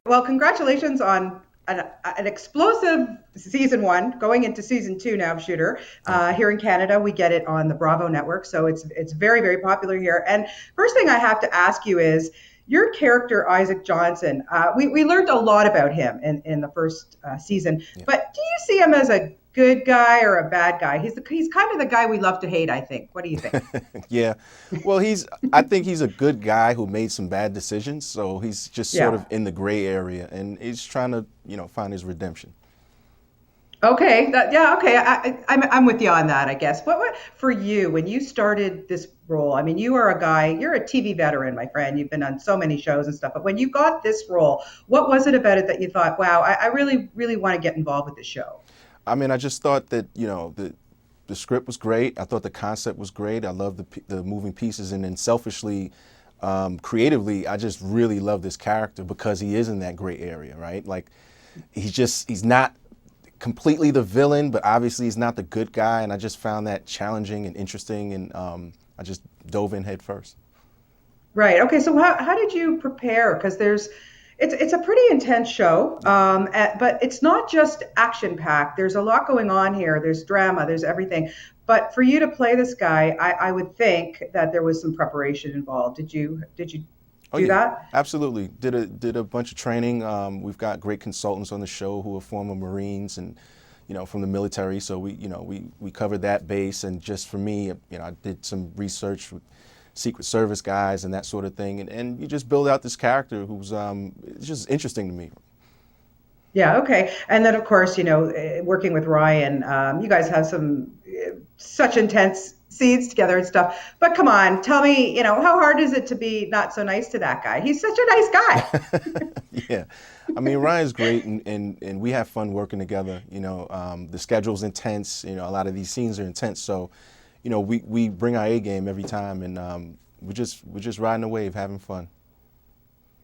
Well, congratulations on an explosive season one, going into season two now of Shooter. Thank you. Here in Canada, we get it on the Bravo network, so it's very very popular here. And first thing I have to ask you is your character Isaac Johnson. We learned a lot about him in the first season, Yeah. but do you see him as a good guy or a bad guy? He's kind of the guy we love to hate, I think. What do you think? Yeah. Well, I think he's a good guy who made some bad decisions. So he's just sort Yeah. of in the gray area and he's trying to, find his redemption. Okay, yeah, okay. I'm with you on that, I guess. What for you when you started this role? I mean, you are a guy, you're a TV veteran, my friend. You've been on so many shows and stuff. But when you got this role, what was it about it that you thought, wow, I really, really want to get involved with this show? I mean, I just thought that, the script was great. I thought the concept was great. I love the moving pieces. And then selfishly, creatively, I just really love this character because he is in that gray area, right? Like, he's not completely the villain, but obviously he's not the good guy. And I just found that challenging and interesting. And I just dove in head first. Right. Okay. So how did you prepare? Because it's a pretty intense show, Yeah. but it's not just action packed. There's a lot going on here. There's drama. There's everything. But for you to play this guy, I would think that there was some preparation involved. Did you Oh do yeah, that? absolutely. Did a bunch of training. We've got great consultants on the show who are former Marines and from the military. So we covered that base. And just for me, I did some research with Secret Service guys and that sort of thing. And you just build out this character who's it's just interesting to me. Yeah, okay. And then, of course, working with Ryan, you guys have some such intense scenes together and stuff. But come on, tell me, how hard is it to be not so nice to that guy? He's such a nice guy. Yeah, I mean Ryan's great, and we have fun working together. The schedule's intense. A lot of these scenes are intense, so we bring our A game every time, and we're just riding the wave, having fun.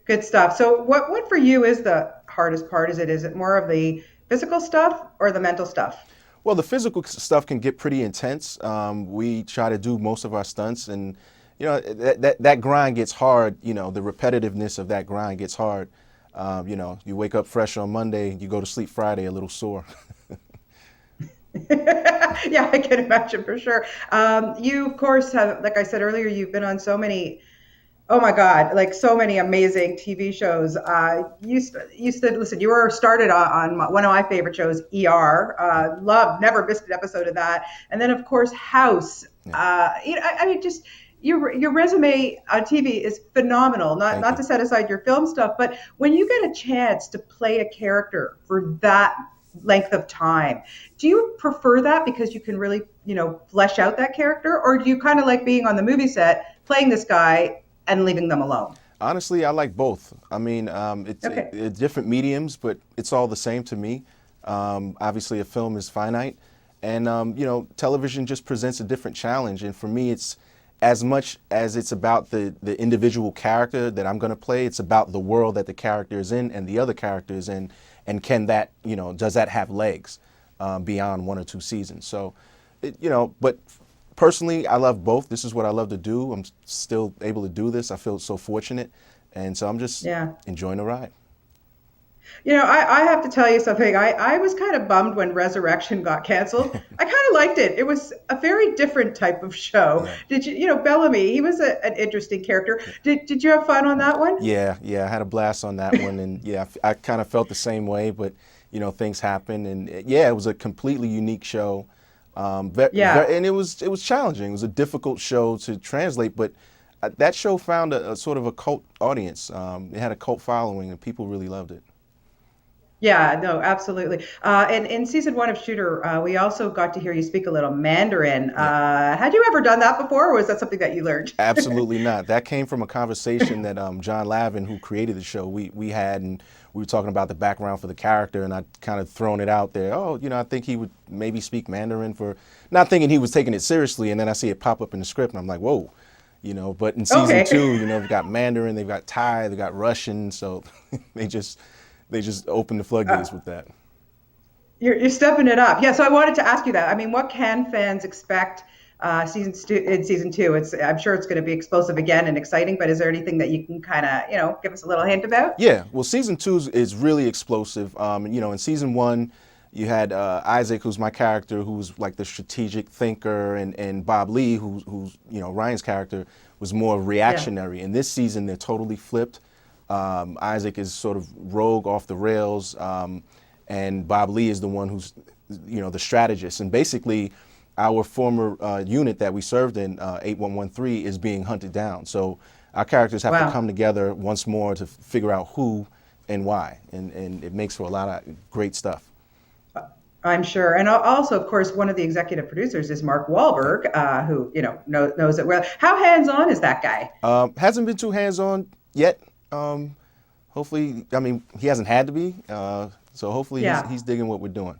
Good stuff. So, what for you is the hardest part? Is it more of the physical stuff or the mental stuff? Well, the physical stuff can get pretty intense. We try to do most of our stunts, and that grind gets hard. The repetitiveness of that grind gets hard. You wake up fresh on Monday, you go to sleep Friday a little sore. Yeah, I can imagine for sure. You, of course, have, like I said earlier, you've been on so many. Oh my God, like so many amazing TV shows. You said, listen, you were started on one of my favorite shows, ER. Loved, never missed an episode of that. And then, of course, House. Yeah, I mean, just your resume on TV is phenomenal. Not thank not you. to set aside your film stuff, but when you get a chance to play a character for that length of time, do you prefer that because you can really, flesh out that character, or do you kind of like being on the movie set, playing this guy and leaving them alone? Honestly, I like both. I mean, Okay. it's different mediums, but it's all the same to me. Obviously, a film is finite, and television just presents a different challenge. And for me, it's as much as it's about the individual character that I'm going to play. It's about the world that the character is in and the other character is in, and can that does that have legs beyond one or two seasons? So, but personally, I love both. This is what I love to do. I'm still able to do this. I feel so fortunate. And so I'm just Yeah. enjoying the ride. I have to tell you something. I was kind of bummed when Resurrection got canceled. I kind of liked it. It was a very different type of show. Yeah. Bellamy, he was an interesting character. Yeah. Did you have fun on that one? Yeah, I had a blast on that one. And yeah, I kind of felt the same way, but things happen. And yeah, it was a completely unique show. Yeah. And it was challenging. It was a difficult show to translate, but that show found a sort of a cult audience. It had a cult following, and people really loved it. Yeah, no, absolutely. And in season one of Shooter, we also got to hear you speak a little Mandarin. Yeah. Had you ever done that before, or was that something that you learned? Absolutely not. That came from a conversation that John Lavin, who created the show, we had, and we were talking about the background for the character, and I kind of thrown it out there. Oh, I think he would maybe speak Mandarin for, not thinking he was taking it seriously, and then I see it pop up in the script, and I'm like, whoa. But in season Okay. two, we've got Mandarin, they've got Thai, they've got Russian, so they just opened the Uh, floodgates with that. you're stepping it up. Yeah, so I wanted to ask you that. I mean, what can fans expect? in season two. I'm sure it's going to be explosive again and exciting. But is there anything that you can kind of give us a little hint about? Yeah, well, season two is really explosive. In season one, you had Isaac, who's my character, who's like the strategic thinker, and Bob Lee, who's Ryan's character, was more Yeah. reactionary. In this season, they're totally flipped. Isaac is sort of rogue, off the rails, and Bob Lee is the one who's, the strategist. And basically, our former unit that we served in, 8113, is being hunted down. So our characters have to Wow. come together once more to figure out who and why, and it makes for a lot of great stuff. I'm sure. And also, of course, one of the executive producers is Mark Wahlberg, who, knows it well. How hands-on is that guy? Hasn't been too hands-on yet. Hopefully, I mean, he hasn't had to be, so hopefully Yeah, he's digging what we're doing.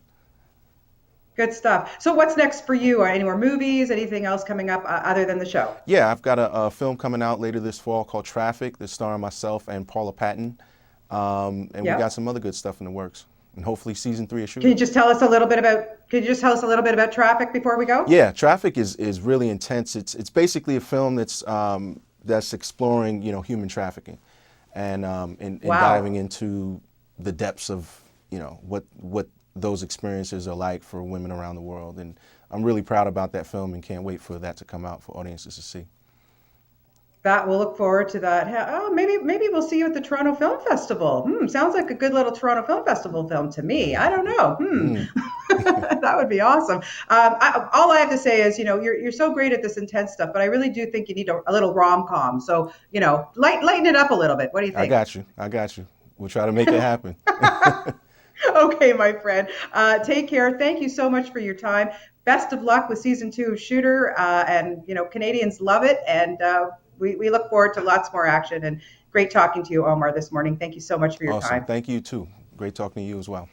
good stuff. So what's next for you? Any more movies? Anything else coming up other than the show? Yeah, I've got a film coming out later this fall called Traffic, that's starring myself and Paula Patton, and we Yeah. got some other good stuff in the works, and hopefully season three is Can you shooting. just tell us a little bit about, Could you just tell us a little bit about Traffic before we go? Yeah, Traffic is really intense. It's basically a film that's exploring human trafficking, and Wow. diving into the depths of what those experiences are like for women around the world. And I'm really proud about that film and can't wait for that to come out for audiences to see. That we'll look forward to that. Oh, maybe we'll see you at the Toronto Film Festival. Sounds like a good little Toronto Film Festival film to me. I don't know. Mm. That would be awesome. All I have to say is, you're so great at this intense stuff, but I really do think you need a little rom com. So, lighten it up a little bit. What do you I think? got you. I got you. We'll try to make it happen. Okay, my friend. Take care. Thank you so much for your time. Best of luck with season two of Shooter. And, Canadians love it. And we look forward to lots more action. And great talking to you, Omar, this morning. Thank you so much for your Awesome. time. Thank you too. Great talking to you as well.